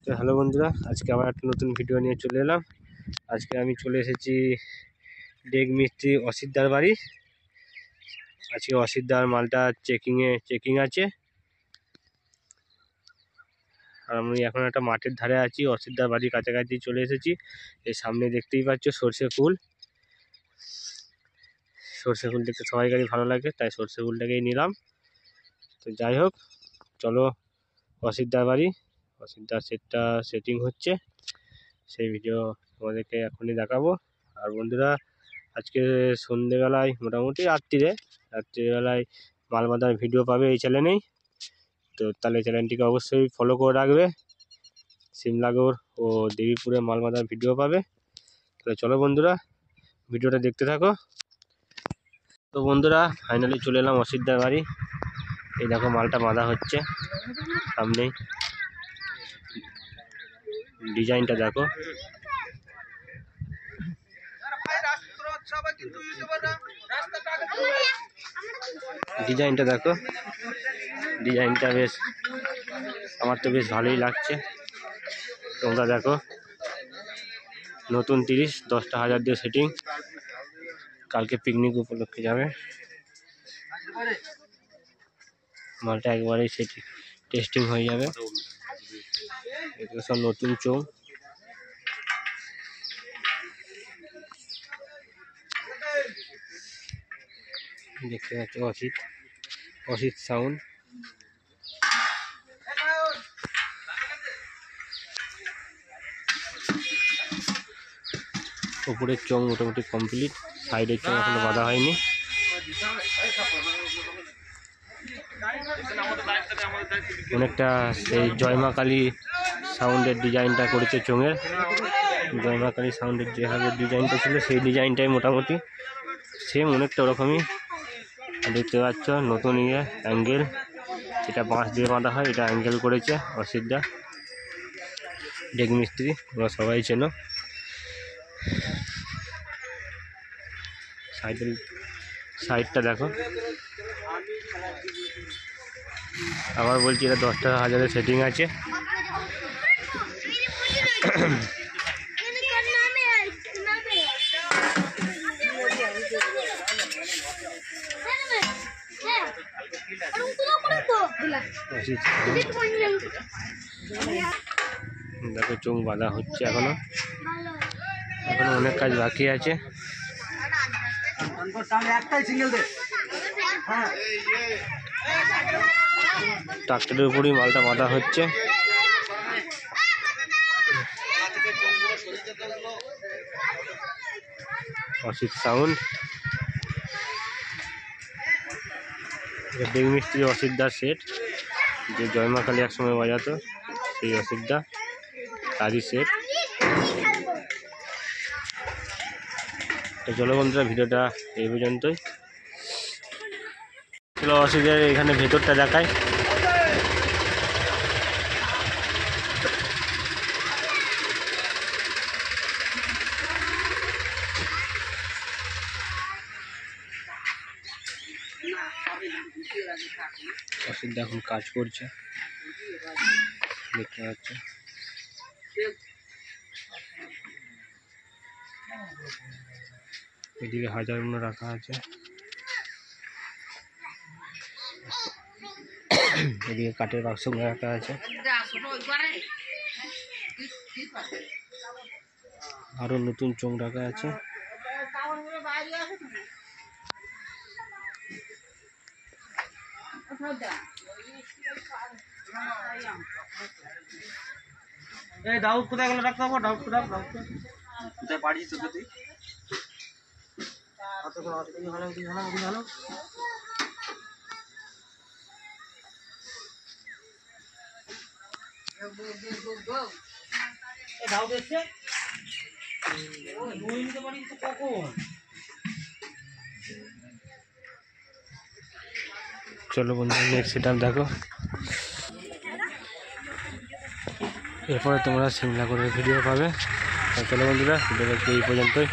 তো হ্যালো বন্ধুরা, আজকে আবার একটা নতুন ভিডিও নিয়ে চলে এলাম। আজকে আমি চলে এসেছি ডেক মিস্ত্রি অসিতদার বাড়ি। আজকে অসিতদার মালটা চেকিং আছে। আর আমি এখন একটা মাঠের ধারে আছি, অসিতদার বাড়ির কাছাকাছি চলে এসেছি। এই সামনে দেখতেই পাচ্ছ সর্ষে ফুল দেখতে সবাইকারই ভালো লাগে, তাই সর্ষে ফুলটাকেই নিলাম। তো যাই হোক, চলো অসিতদার বাড়ি। অসিতদার সেটিং হচ্ছে, সেই ভিডিও তোমাদেরকে এখনই দেখাবো। আর বন্ধুরা, আজকে সন্ধেবেলায় মোটামুটি রাত্রিবেলায় মাল বাঁধার ভিডিও পাবে এই চ্যানেলেই। তো তাহলে চ্যানেলটিকে অবশ্যই ফলো করে রাখবে। সিমলাগড় ও দেবীপুরে মাল বাঁধার ভিডিও পাবে। তাহলে চলো বন্ধুরা, ভিডিওটা দেখতে থাকো। তো বন্ধুরা, ফাইনালি চলে এলাম অসিতদার বাড়ি। এই দেখো মালটা বাঁধা হচ্ছে সামনেই। ডিজাইনটা দেখো, ডিজাইনটা বেশ, আমার তো বেশ ভালোই লাগছে। তোমরা দেখো, নতুন 10টা হাজার দিয়ে সেটিং, কালকে পিকনিক উপলক্ষে যাবে। মালটা একবারেই সেটিং টেস্টিং হয়ে যাবে। এগুলো সব নতুন চোঙ। দেখতে পাচ্ছ অসিত সাউন্ড। উপরের চোঙ মোটামুটি কমপ্লিট, সাইডের চোঙ এখনো বাঁধা হয়নি। অনেকটা সেই জয়মা কালী সাউন্ডের ডিজাইনটা করেছে চোঙের। জয়মা কালী সাউন্ডের যেভাবে ডিজাইনটা ছিল সেই ডিজাইনটাই মোটামুটি সেম, অনেকটা ওরকমই। দেখতে পাচ্ছ নতুন অ্যাঙ্গেল, এটা বাঁশ দিয়ে বাঁধা হয়, এটা অ্যাঙ্গেল করেছে অসিতদা ডেক মিস্ত্রি, তোমরা সবাই চেনো। সাইডটা দেখো, আবার বলছি এটা 10টা হাজারের সেটিং আছে। দেখো চোঙ বাঁধা হচ্ছে, এখনো অনেক কাজ বাকি আছে। ট্রাক্টরের উপরই মালটা বাঁধা হচ্ছে। অসিত সাউন্ড, ডেক মিস্ত্রি অসিতদার সেট, যে জয়মা কালী একসময় বাজাতো, সেই অসিতদা তারই সেট। তো চলো বন্ধুরা, ভিডিওটা এই পর্যন্তই। চলো অসিতদার এখানে ভেতরটা দেখায়। অসিতদা এখন কাজ করছে, দেখতে পাচ্ছ। এদিকে হাজারগুলো রাখা আছে, এদিকে কাঠের বাক্সগুলো রাখা আছে, আরো নতুন চোঙ রাখা আছে। ডাউট কোথায় গেলে রাখতে হবে, ডাউট কোথায় পাড়ি তোকে তুই ভালো। ডাউট এসছে নিতে পারি তো কখন। চলো বন্ধুরা, নেক্সট সেটআপ দেখো। এরপরে তোমরা সিমলাগড়ের ভিডিও পাবে। চলো বন্ধুরা, ভিডিওটা এই পর্যন্তই।